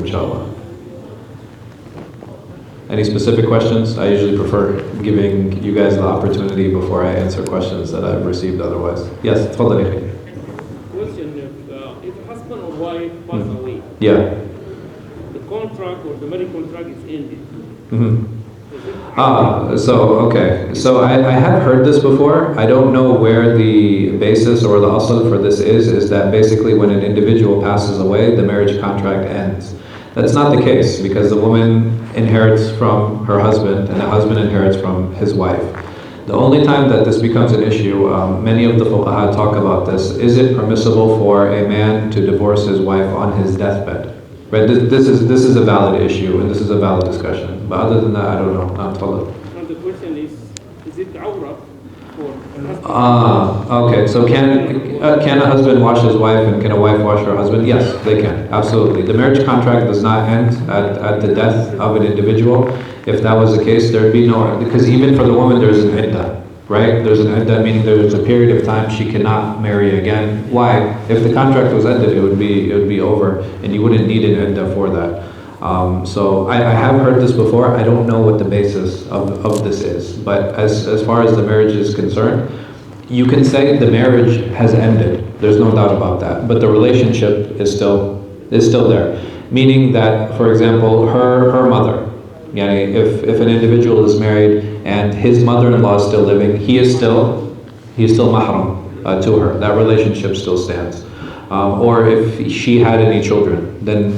inshallah. Any specific questions? I usually prefer giving you guys the opportunity before I answer questions that I've received otherwise. Yes, تفضل يا أخي. Question: if a husband or wife pass away, Yeah. the contract or the marriage contract is ended. So I have heard this before. I don't know where the basis or the asl for this is that basically when an individual passes away, the marriage contract ends. That's not the case, because the woman inherits from her husband and the husband inherits from his wife. The only time that this becomes an issue, many of the fuqaha talk about this, is it permissible for a man to divorce his wife on his deathbed? Right? This is a valid issue and this is a valid discussion. But other than that, I don't know. And the question is it awra for a husband? Okay. So can a husband wash his wife and can a wife wash her husband? Yes, they can. Absolutely. The marriage contract does not end at the death of an individual. If that was the case, there'd be no, because even for the woman there's an iddah, right? There's an iddah, meaning there's a period of time she cannot marry again. Why? If the contract was ended, it would be over, and you wouldn't need an iddah for that. So I have heard this before. I don't know what the basis of this is, but as far as the marriage is concerned, you can say the marriage has ended. There's no doubt about that, but the relationship is still there. Meaning that, for example, her mother, if an individual is married and his mother-in-law is still living, he is still mahram to her. That relationship still stands. Or if she had any children, then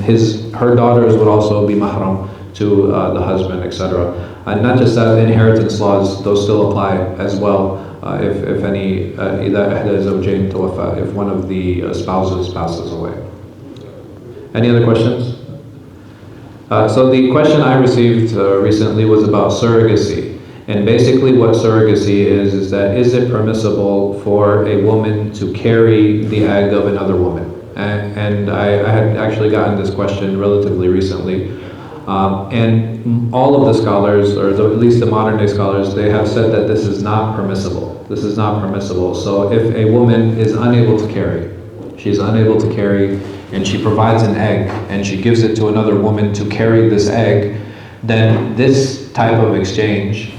her daughters would also be mahram to the husband, etc. And not just that, inheritance laws, those still apply as well. If any, if one of the spouses passes away. Any other questions? So the question I received recently was about surrogacy. And basically what surrogacy is that is it permissible for a woman to carry the egg of another woman? And I had actually gotten this question relatively recently. And all of the scholars, or at least the modern day scholars, they have said that this is not permissible. This is not permissible. So if a woman is unable to carry, she's unable to carry, and she provides an egg, and she gives it to another woman to carry this egg, then this type of exchange,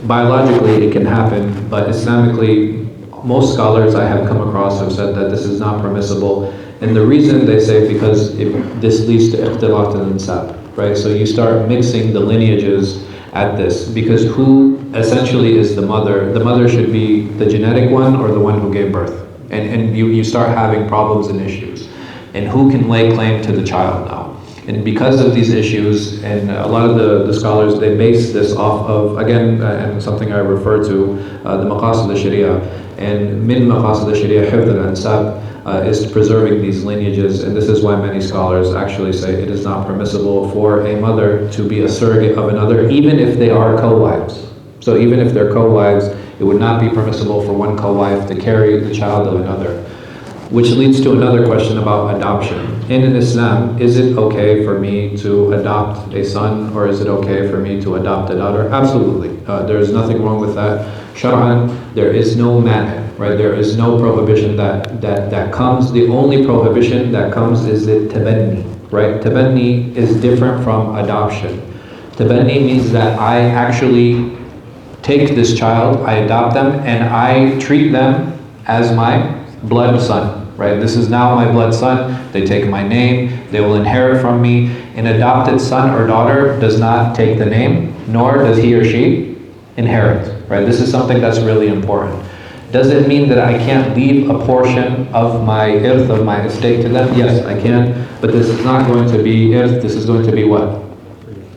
biologically it can happen, but Islamically, most scholars I have come across have said that this is not permissible. And the reason they say, because this leads to ikhtilat al-insab, right? So you start mixing the lineages at this, because who essentially is the mother? The mother should be the genetic one or the one who gave birth. And you start having problems and issues. And who can lay claim to the child now? And because of these issues, and a lot of the scholars, they base this off of, again, and something I refer to, the maqasid al-sharia. And min maqasid al-sharia, hifd al-ansab, is preserving these lineages. And this is why many scholars actually say it is not permissible for a mother to be a surrogate of another, even if they are co-wives. So even if they're co-wives, it would not be permissible for one co-wife to carry the child of another. Which leads to another question about adoption. In Islam, is it okay for me to adopt a son, or is it okay for me to adopt a daughter? Absolutely. There is nothing wrong with that. Shar'an, there is no mani', right? There is no prohibition that comes. The only prohibition that comes is the tabanni, right? Tabanni is different from adoption. Tabanni means that I actually take this child, I adopt them, and I treat them as my blood son, right? This is now my blood son. They take my name. They will inherit from me. An adopted son or daughter does not take the name, nor does he or she inherit, right? This is something that's really important. Does it mean that I can't leave a portion of my irth, of my estate to them? Yes, I can, but this is not going to be irth. This is going to be what?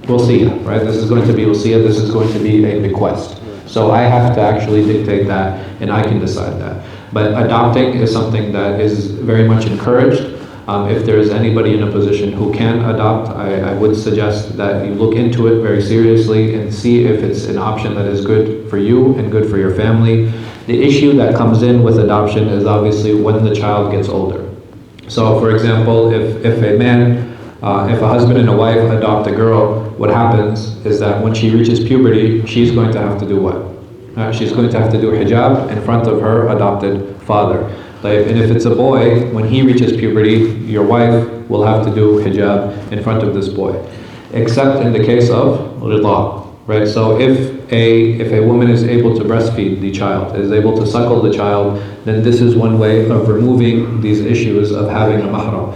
Wasiyah, right? This is going to be wasiyah. This is going to be a bequest. So I have to actually dictate that, and I can decide that. But adopting is something that is very much encouraged. If there is anybody in a position who can adopt, I would suggest that you look into it very seriously and see if it's an option that is good for you and good for your family. The issue that comes in with adoption is obviously when the child gets older. So for example, if a husband and a wife adopt a girl, what happens is that when she reaches puberty, she's going to have to do what? She's going to have to do hijab in front of her adopted father. And if it's a boy, when he reaches puberty, your wife will have to do hijab in front of this boy, except in the case of rida, right? So if a woman is able to breastfeed the child, is able to suckle the child, then this is one way of removing these issues of having a mahram.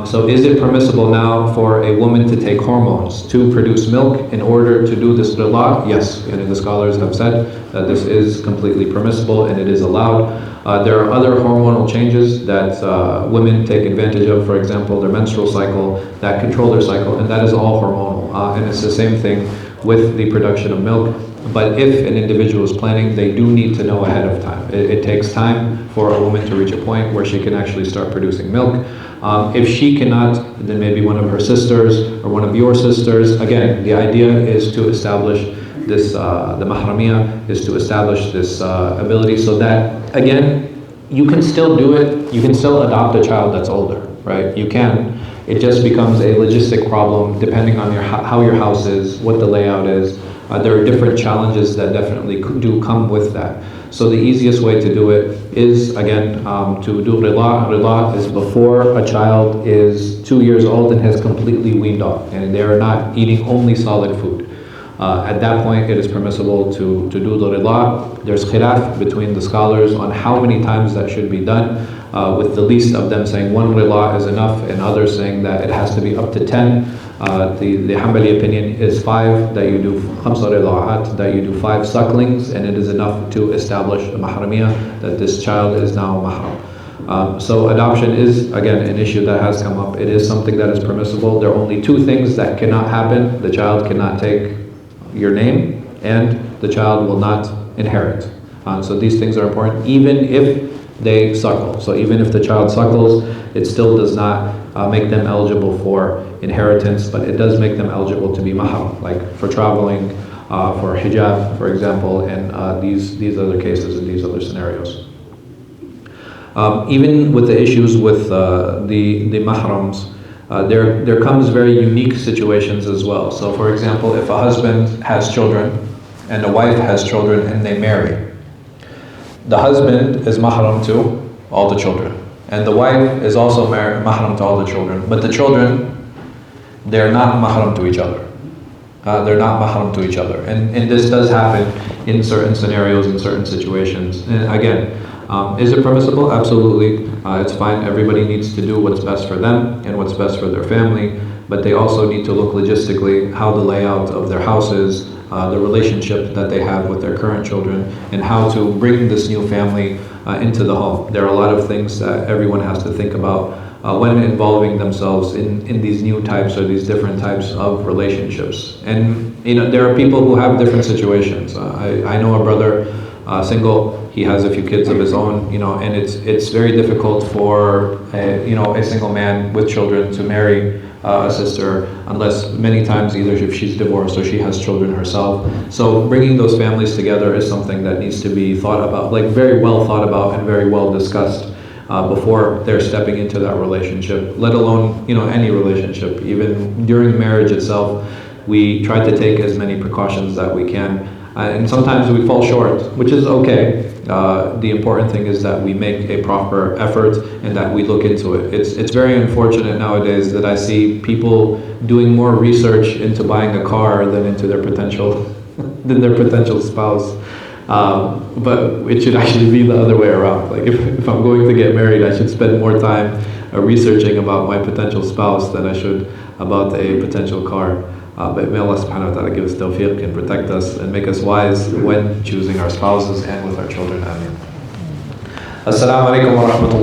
So is it permissible now for a woman to take hormones to produce milk in order to do this rida? Yes, and the scholars have said that this is completely permissible and it is allowed. There are other hormonal changes that women take advantage of, for example, their menstrual cycle, that control their cycle, and that is all hormonal. And it's the same thing with the production of milk. But if an individual is planning, they do need to know ahead of time. It takes time for a woman to reach a point where she can actually start producing milk. If she cannot, then maybe one of her sisters or one of your sisters. Again, the idea is to establish this, the mahramiyah is to establish this ability so that, again, you can still do it, you can still adopt a child that's older, right? You can. It just becomes a logistic problem depending on how your house is, what the layout is. There are different challenges that definitely do come with that. So the easiest way to do it is, again, to do rida. Rida is before a child is 2 years old and has completely weaned off, and they are not eating only solid food. At that point, it is permissible to do the rida. There's khilaf between the scholars on how many times that should be done, with the least of them saying 1 rida is enough, and others saying that it has to be up to 10. The Hanbali opinion is 5, that you do 5 rida'at, that you do 5 sucklings, and it is enough to establish a mahramiyah, that this child is now mahram. So adoption is, again, an issue that has come up. It is something that is permissible. There are only 2 things that cannot happen. The child cannot take your name, and the child will not inherit. So these things are important, even if they suckle. So even if the child suckles, it still does not make them eligible for inheritance, but it does make them eligible to be mahram, like for traveling, for hijab, for example, and these other cases and these other scenarios. Even with the issues with the mahrams, there comes very unique situations as well. So for example, if a husband has children and a wife has children and they marry, the husband is mahram to all the children, and the wife is also mahram to all the children, but the children, they're not mahram to each other. They're not mahram to each other, and this does happen in certain scenarios, in certain situations. And again, is it permissible? Absolutely. It's fine. Everybody needs to do what's best for them and what's best for their family, but they also need to look logistically how the layout of their house is, the relationship that they have with their current children, and how to bring this new family into the home. There are a lot of things that everyone has to think about when involving themselves in these new types or these different types of relationships. And there are people who have different situations. I know a brother, single. He has a few kids of his own, and it's very difficult for a single man with children to marry a sister, unless many times either if she's divorced or she has children herself. So bringing those families together is something that needs to be thought about, like very well thought about and very well discussed before they're stepping into that relationship, let alone any relationship. Even during marriage itself, we try to take as many precautions that we can, and sometimes we fall short, which is okay. The important thing is that we make a proper effort and that we look into it. It's very unfortunate nowadays that I see people doing more research into buying a car than into their potential spouse. But it should actually be the other way around. Like if I'm going to get married, I should spend more time researching about my potential spouse than I should about a potential car. But may Allah subhanahu wa ta'ala give us tawfiq and protect us and make us wise when choosing our spouses and with our children. Ameen. Assalamu alaikum wa rahmatullah.